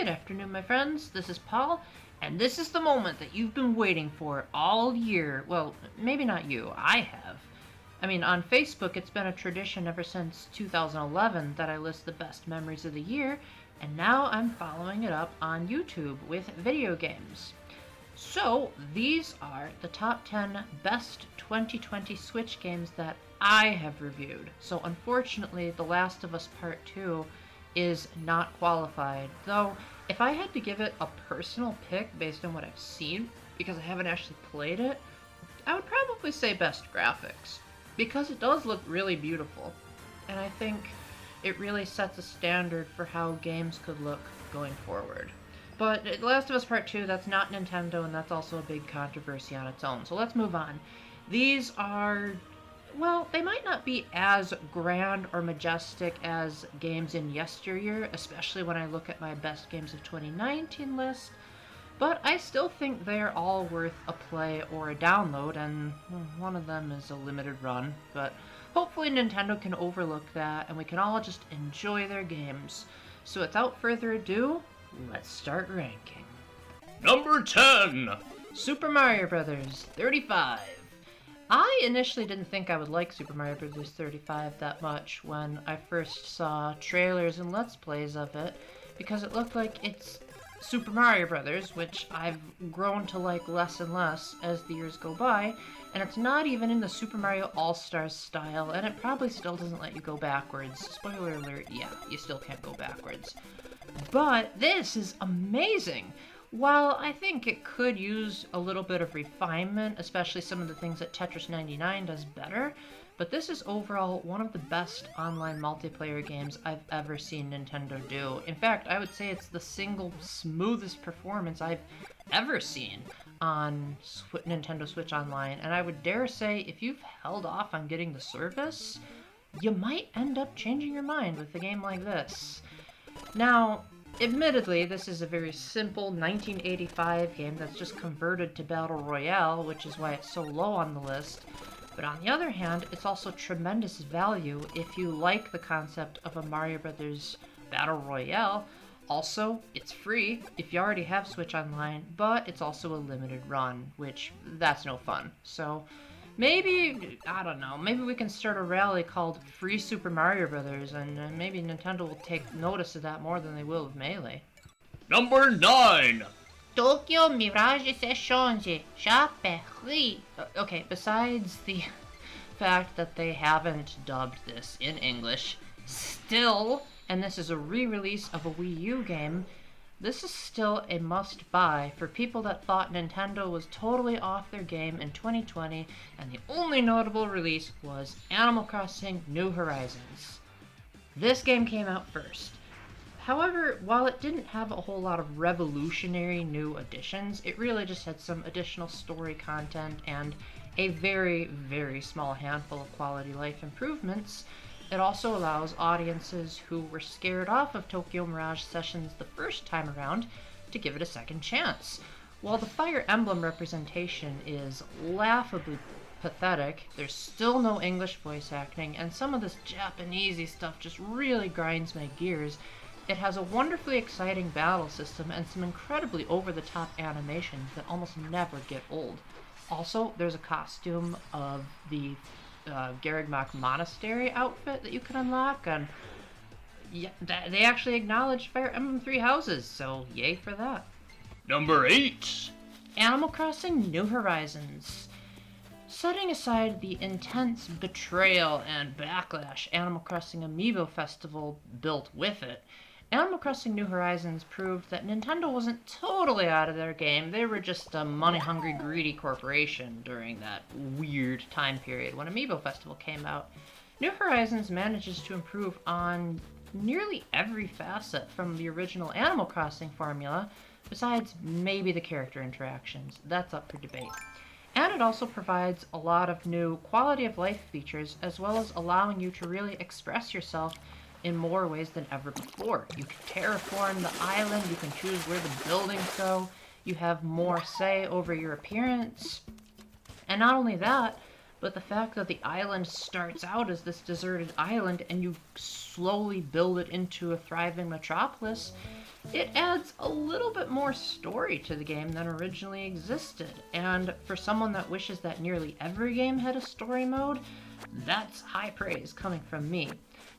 Good afternoon, my friends. This is Paul, and this is the moment that you've been waiting for all year. Well, maybe not you. I have. I mean, on Facebook, it's been a tradition ever since 2011 that I list the best memories of the year, and now I'm following it up on YouTube with video games. So, these are the top 10 best 2020 Switch games that I have reviewed. So, unfortunately, The Last of Us Part 2 is not qualified. Though, if I had to give it a personal pick based on what I've seen, because I haven't actually played it, I would probably say best graphics. Because it does look really beautiful. And I think it really sets a standard for how games could look going forward. But The Last of Us Part 2, that's not Nintendo, and that's also a big controversy on its own. So let's move on. These are, well, they might not be as grand or majestic as games in yesteryear, especially when I look at my best games of 2019 list, but I still think they're all worth a play or a download, and one of them is a limited run, but hopefully Nintendo can overlook that and we can all just enjoy their games. So without further ado, let's start ranking. Number 10! Super Mario Bros. 35. I initially didn't think I would like Super Mario Bros. 35 that much when I first saw trailers and Let's Plays of it, because it looked like it's Super Mario Bros., which I've grown to like less and less as the years go by, and it's not even in the Super Mario All-Stars style, and it probably still doesn't let you go backwards. Spoiler alert, yeah, you still can't go backwards. But this is amazing! While I think it could use a little bit of refinement, especially some of the things that Tetris 99 does better, but this is overall one of the best online multiplayer games I've ever seen Nintendo do. In fact, I would say it's the single smoothest performance I've ever seen on Nintendo Switch Online, and I would dare say if you've held off on getting the service, you might end up changing your mind with a game like this. Now, admittedly, this is a very simple 1985 game that's just converted to Battle Royale, which is why it's so low on the list. But on the other hand, it's also tremendous value if you like the concept of a Mario Brothers Battle Royale. Also, it's free if you already have Switch Online, but it's also a limited run, which that's no fun. So maybe, I don't know, maybe we can start a rally called Free Super Mario Brothers, and maybe Nintendo will take notice of that more than they will of Melee. Number 9! Tokyo Mirage Sessionji Shaperi. Okay, besides the fact that they haven't dubbed this in English, still, and this is a re-release of a Wii U game, this is still a must-buy for people that thought Nintendo was totally off their game in 2020, and the only notable release was Animal Crossing New Horizons. This game came out first. However, while it didn't have a whole lot of revolutionary new additions, it really just had some additional story content and a very, very small handful of quality life improvements. It also allows audiences who were scared off of Tokyo Mirage Sessions the first time around to give it a second chance. While the Fire Emblem representation is laughably pathetic, there's still no English voice acting, and some of this Japanesey stuff just really grinds my gears. It has a wonderfully exciting battle system and some incredibly over-the-top animations that almost never get old. Also, there's a costume of the Garrigmach Monastery outfit that you can unlock, and yeah, they actually acknowledged Fire Emblem Three Houses, so yay for that. Number 8! Animal Crossing New Horizons. Setting aside the intense betrayal and backlash Animal Crossing Amiibo Festival built with it, Animal Crossing New Horizons proved that Nintendo wasn't totally out of their game. They were just a money-hungry, greedy corporation during that weird time period when Amiibo Festival came out. New Horizons manages to improve on nearly every facet from the original Animal Crossing formula, besides maybe the character interactions. That's up for debate. And it also provides a lot of new quality of life features, as well as allowing you to really express yourself in more ways than ever before. You can terraform the island, you can choose where the buildings go, you have more say over your appearance. And not only that, but the fact that the island starts out as this deserted island and you slowly build it into a thriving metropolis It adds a little bit more story to the game than originally existed, and for someone that wishes that nearly every game had a story mode, that's high praise coming from me.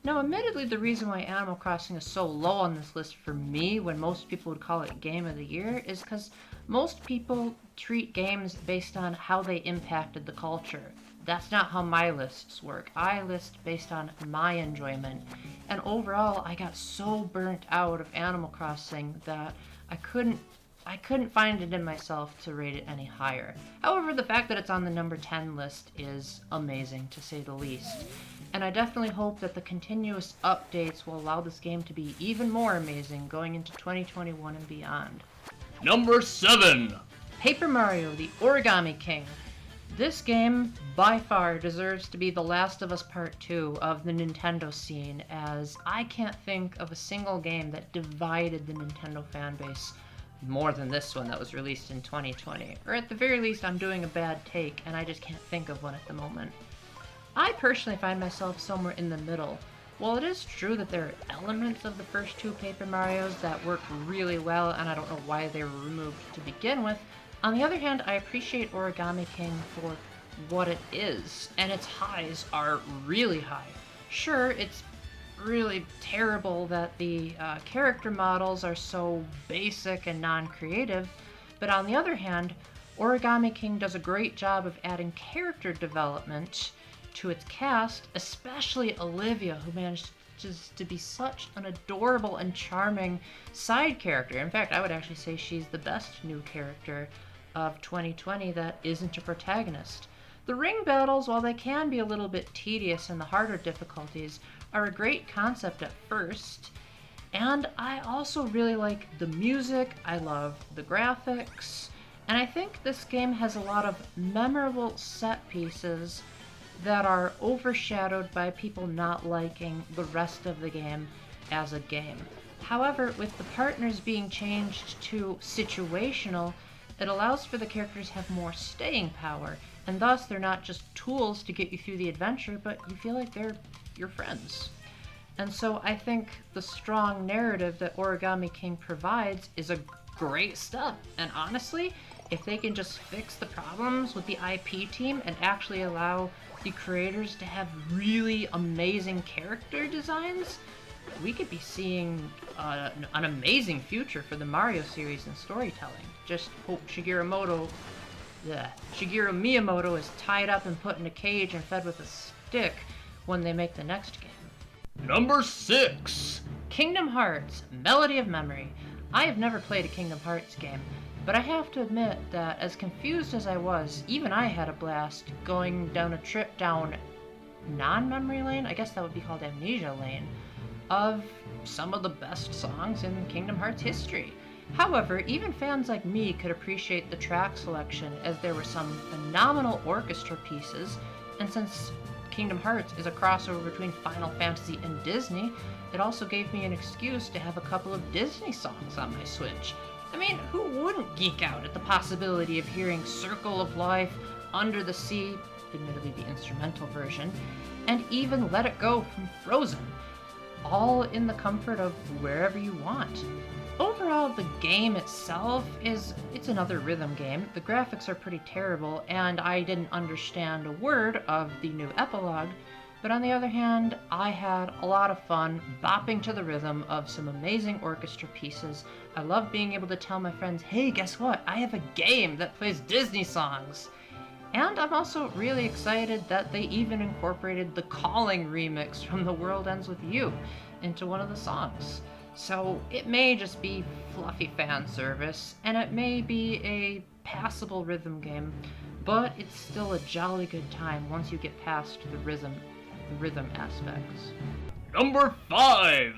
Now, admittedly, the reason why Animal Crossing is so low on this list for me, when most people would call it Game of the Year, is because most people treat games based on how they impacted the culture. That's not how my lists work. I list based on my enjoyment. And overall, I got so burnt out of Animal Crossing that I couldn't find it in myself to rate it any higher. However, the fact that it's on the number 10 list is amazing, to say the least. And I definitely hope that the continuous updates will allow this game to be even more amazing going into 2021 and beyond. Number 7. Paper Mario, the Origami King. This game, by far, deserves to be the Last of Us Part 2 of the Nintendo scene, as I can't think of a single game that divided the Nintendo fanbase more than this one that was released in 2020. Or at the very least, I'm doing a bad take, and I just can't think of one at the moment. I personally find myself somewhere in the middle. While it is true that there are elements of the first two Paper Marios that work really well, and I don't know why they were removed to begin with, on the other hand, I appreciate Origami King for what it is, and its highs are really high. Sure, it's really terrible that the character models are so basic and non-creative, but on the other hand, Origami King does a great job of adding character development to its cast, especially Olivia, who managed just to be such an adorable and charming side character. In fact, I would actually say she's the best new character of 2020 that isn't a protagonist. The ring battles, while they can be a little bit tedious in the harder difficulties, are a great concept at first. And I also really like the music, I love the graphics, and I think this game has a lot of memorable set pieces that are overshadowed by people not liking the rest of the game as a game. However, with the partners being changed to situational, it allows for the characters to have more staying power, and thus they're not just tools to get you through the adventure, but you feel like they're your friends. And so I think the strong narrative that Origami King provides is a great step, and honestly, if they can just fix the problems with the IP team and actually allow the creators to have really amazing character designs, we could be seeing an amazing future for the Mario series and storytelling. Just hope Shigeru Miyamoto is tied up and put in a cage and fed with a stick when they make the next game. Number 6. Kingdom Hearts, Melody of Memory. I have never played a Kingdom Hearts game, but I have to admit that as confused as I was, even I had a blast going down a trip down non-memory lane, I guess that would be called Amnesia Lane, of some of the best songs in Kingdom Hearts history. However, even fans like me could appreciate the track selection, as there were some phenomenal orchestra pieces, and since Kingdom Hearts is a crossover between Final Fantasy and Disney, it also gave me an excuse to have a couple of Disney songs on my Switch. I mean, who wouldn't geek out at the possibility of hearing Circle of Life, Under the Sea, admittedly the instrumental version, and even Let It Go from Frozen, all in the comfort of wherever you want. Overall, the game itself it's another rhythm game. The graphics are pretty terrible, and I didn't understand a word of the new epilogue, but on the other hand, I had a lot of fun bopping to the rhythm of some amazing orchestra pieces. I love being able to tell my friends, hey, guess what? I have a game that plays Disney songs. And I'm also really excited that they even incorporated the Calling remix from The World Ends With You into one of the songs. So it may just be fluffy fan service, and it may be a passable rhythm game, but it's still a jolly good time once you get past the rhythm aspects. Number 5.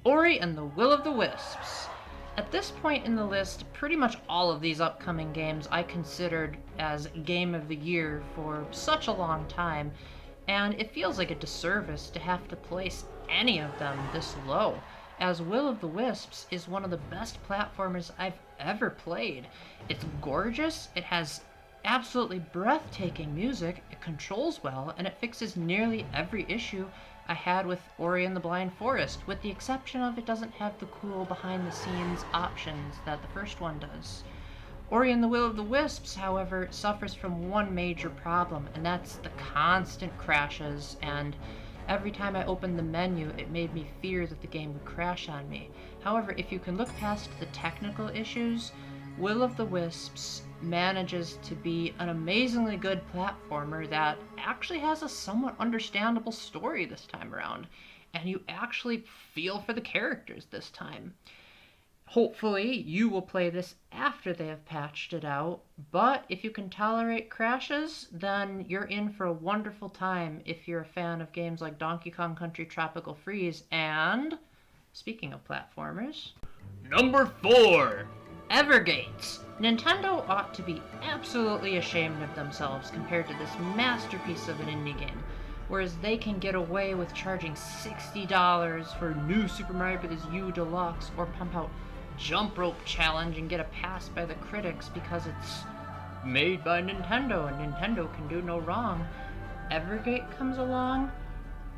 Ori and the Will of the Wisps. At this point in the list, pretty much all of these upcoming games I considered as Game of the Year for such a long time, and it feels like a disservice to have to place any of them this low, as Will of the Wisps is one of the best platformers I've ever played. It's gorgeous, it has absolutely breathtaking music, it controls well, and it fixes nearly every issue I had with Ori and the Blind Forest, with the exception of it doesn't have the cool behind-the-scenes options that the first one does. Ori and the Will of the Wisps, however, suffers from one major problem, and that's the constant crashes, and every time I opened the menu, it made me fear that the game would crash on me. However, if you can look past the technical issues, Will of the Wisps manages to be an amazingly good platformer that actually has a somewhat understandable story this time around, and you actually feel for the characters this time. Hopefully, you will play this after they have patched it out, but if you can tolerate crashes, then you're in for a wonderful time if you're a fan of games like Donkey Kong Country Tropical Freeze and, speaking of platformers, Number 4. Evergate. Nintendo ought to be absolutely ashamed of themselves compared to this masterpiece of an indie game, whereas they can get away with charging $60 for new Super Mario Bros. U Deluxe or pump out Jump Rope Challenge and get a pass by the critics because it's made by Nintendo and Nintendo can do no wrong. Evergate comes along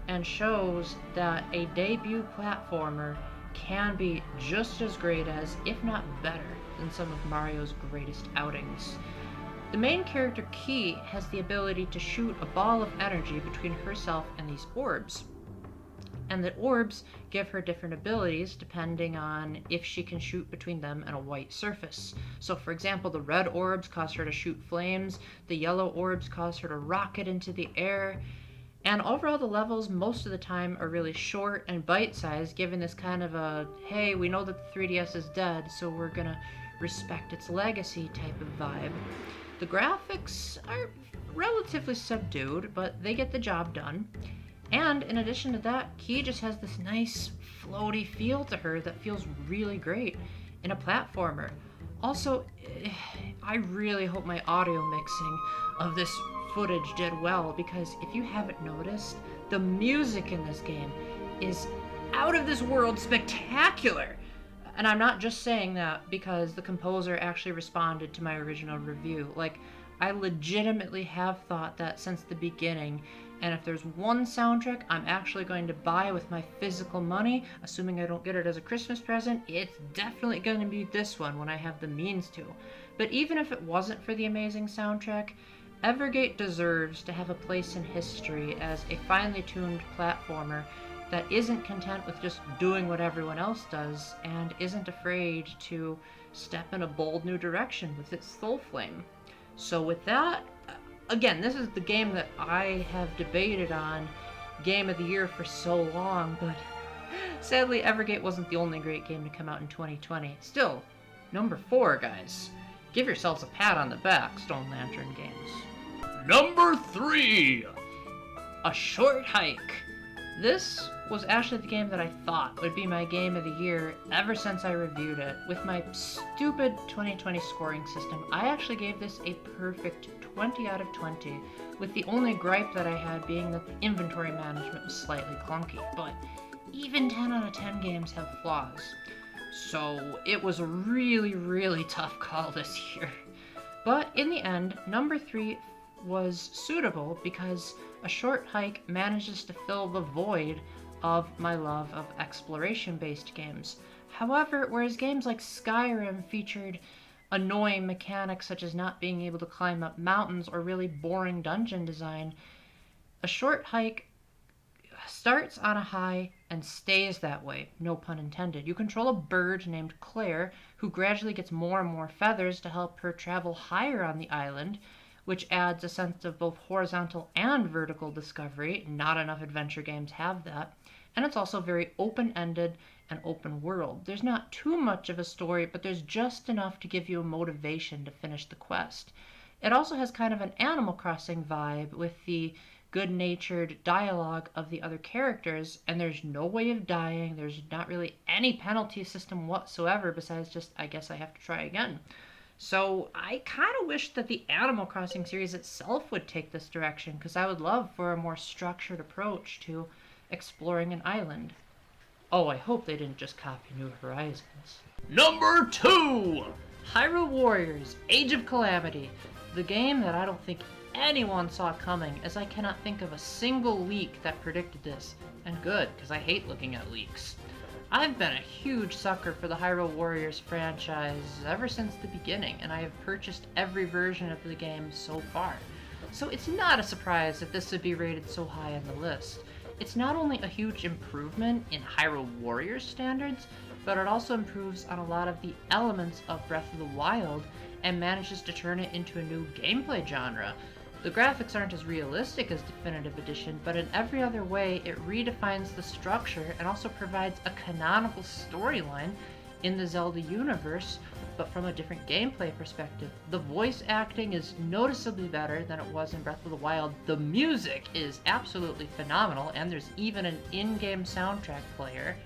and shows that a debut platformer can be just as great as, if not better, than some of Mario's greatest outings. The main character, Key, has the ability to shoot a ball of energy between herself and these orbs. And the orbs give her different abilities depending on if she can shoot between them and a white surface. So for example, the red orbs cause her to shoot flames, the yellow orbs cause her to rocket into the air, and overall the levels most of the time are really short and bite-sized, giving this kind of a, hey, we know that the 3DS is dead, so we're gonna respect its legacy type of vibe. The graphics are relatively subdued, but they get the job done. And in addition to that, Key just has this nice floaty feel to her that feels really great in a platformer. Also, I really hope my audio mixing of this footage did well, because if you haven't noticed, the music in this game is out of this world spectacular. And I'm not just saying that because the composer actually responded to my original review. Like, I legitimately have thought that since the beginning, and if there's one soundtrack I'm actually going to buy with my physical money, assuming I don't get it as a Christmas present, it's definitely going to be this one when I have the means to. But even if it wasn't for the amazing soundtrack, Evergate deserves to have a place in history as a finely tuned platformer that isn't content with just doing what everyone else does and isn't afraid to step in a bold new direction with its soul flame. So with that, again, this is the game that I have debated on Game of the Year for so long, but sadly Evergate wasn't the only great game to come out in 2020. Still, number 4, guys. Give yourselves a pat on the back, Stone Lantern Games. Number 3. A Short Hike. This was actually the game that I thought would be my game of the year ever since I reviewed it. With my stupid 2020 scoring system, I actually gave this a perfect 20 out of 20, with the only gripe that I had being that the inventory management was slightly clunky, but even 10 out of 10 games have flaws. So it was a really, really tough call this year. But in the end, number 3 was suitable because A Short Hike manages to fill the void of my love of exploration-based games. However, whereas games like Skyrim featured annoying mechanics such as not being able to climb up mountains or really boring dungeon design, A Short Hike starts on a high and stays that way, no pun intended. You control a bird named Claire who gradually gets more and more feathers to help her travel higher on the island, which adds a sense of both horizontal and vertical discovery. Not enough adventure games have that. And it's also very open-ended and open world. There's not too much of a story, but there's just enough to give you a motivation to finish the quest. It also has kind of an Animal Crossing vibe with the good-natured dialogue of the other characters, and there's no way of dying. There's not really any penalty system whatsoever besides just, I guess I have to try again. So I kind of wish that the Animal Crossing series itself would take this direction, because I would love for a more structured approach to exploring an island. Oh, I hope they didn't just copy New Horizons. Number 2. Hyrule Warriors: Age of Calamity. The game that I don't think anyone saw coming, as I cannot think of a single leak that predicted this. And good, because I hate looking at leaks. I've been a huge sucker for the Hyrule Warriors franchise ever since the beginning, and I have purchased every version of the game so far. So it's not a surprise that this would be rated so high on the list. It's not only a huge improvement in Hyrule Warriors standards, but it also improves on a lot of the elements of Breath of the Wild and manages to turn it into a new gameplay genre. The graphics aren't as realistic as Definitive Edition, but in every other way it redefines the structure and also provides a canonical storyline in the Zelda universe, but from a different gameplay perspective. The voice acting is noticeably better than it was in Breath of the Wild. The music is absolutely phenomenal, and there's even an in-game soundtrack player.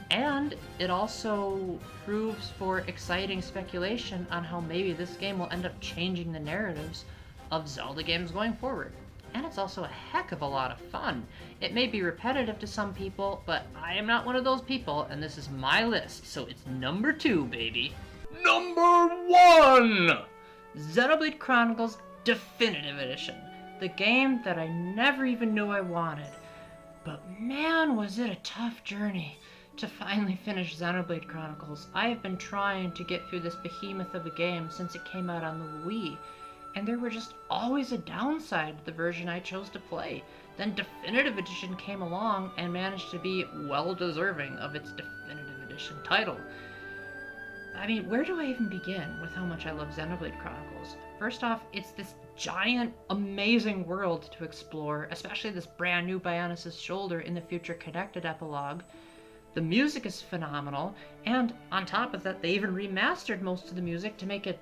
And it also proves for exciting speculation on how maybe this game will end up changing the narratives of Zelda games going forward. And it's also a heck of a lot of fun. It may be repetitive to some people, but I am not one of those people, and this is my list, so it's number 2, baby. Number 1! Xenoblade Chronicles Definitive Edition. The game that I never even knew I wanted. But man, was it a tough journey to finally finish Xenoblade Chronicles. I have been trying to get through this behemoth of a game since it came out on the Wii, and there were just always a downside to the version I chose to play. Then Definitive Edition came along and managed to be well deserving of its Definitive Edition title. I mean, where do I even begin with how much I love Xenoblade Chronicles? First off, it's this giant, amazing world to explore, especially this brand new Bionis' Shoulder in the Future Connected epilogue. The music is phenomenal, and on top of that, they even remastered most of the music to make it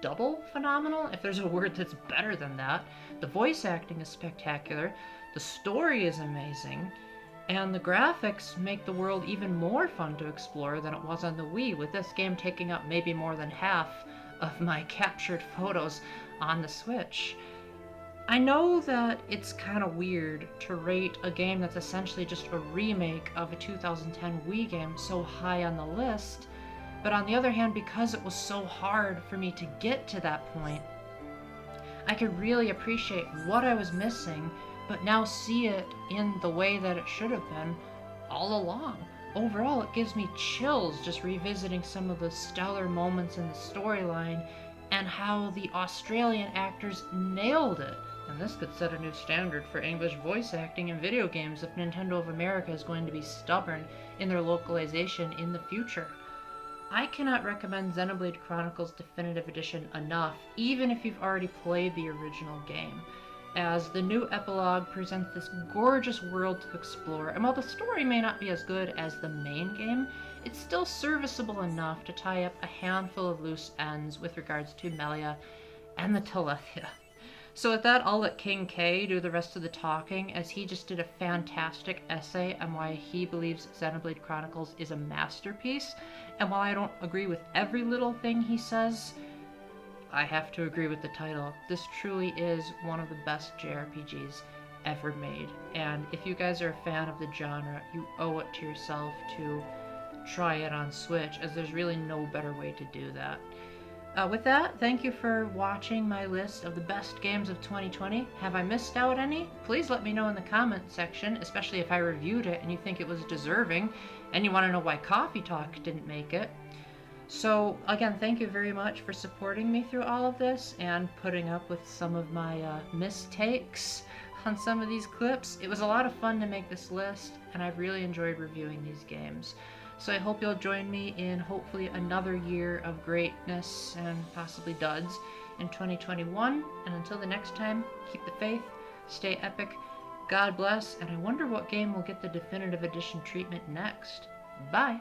double phenomenal, if there's a word that's better than that. The voice acting is spectacular, the story is amazing, and the graphics make the world even more fun to explore than it was on the Wii, with this game taking up maybe more than half of my captured photos on the Switch. I know that it's kind of weird to rate a game that's essentially just a remake of a 2010 Wii game so high on the list, but on the other hand, because it was so hard for me to get to that point, I could really appreciate what I was missing, but now see it in the way that it should have been all along. Overall, it gives me chills just revisiting some of the stellar moments in the storyline and how the Australian actors nailed it. And this could set a new standard for English voice acting in video games if Nintendo of America is going to be stubborn in their localization in the future. I cannot recommend Xenoblade Chronicles Definitive Edition enough, even if you've already played the original game, as the new epilogue presents this gorgeous world to explore, and while the story may not be as good as the main game, it's still serviceable enough to tie up a handful of loose ends with regards to Melia and the Telethia. So with that, I'll let King K do the rest of the talking, as he just did a fantastic essay on why he believes Xenoblade Chronicles is a masterpiece. And while I don't agree with every little thing he says, I have to agree with the title. This truly is one of the best JRPGs ever made. And if you guys are a fan of the genre, you owe it to yourself to try it on Switch, as there's really no better way to do that. With that, thank you for watching my list of the best games of 2020. Have I missed out any? Please let me know in the comment section, especially if I reviewed it and you think it was deserving, and you want to know why Coffee Talk didn't make it. So, again, thank you very much for supporting me through all of this and putting up with some of my mistakes on some of these clips. It was a lot of fun to make this list, and I've really enjoyed reviewing these games. So I hope you'll join me in hopefully another year of greatness and possibly duds in 2021. And until the next time, keep the faith, stay epic, God bless, and I wonder what game will get the Definitive Edition treatment next. Bye!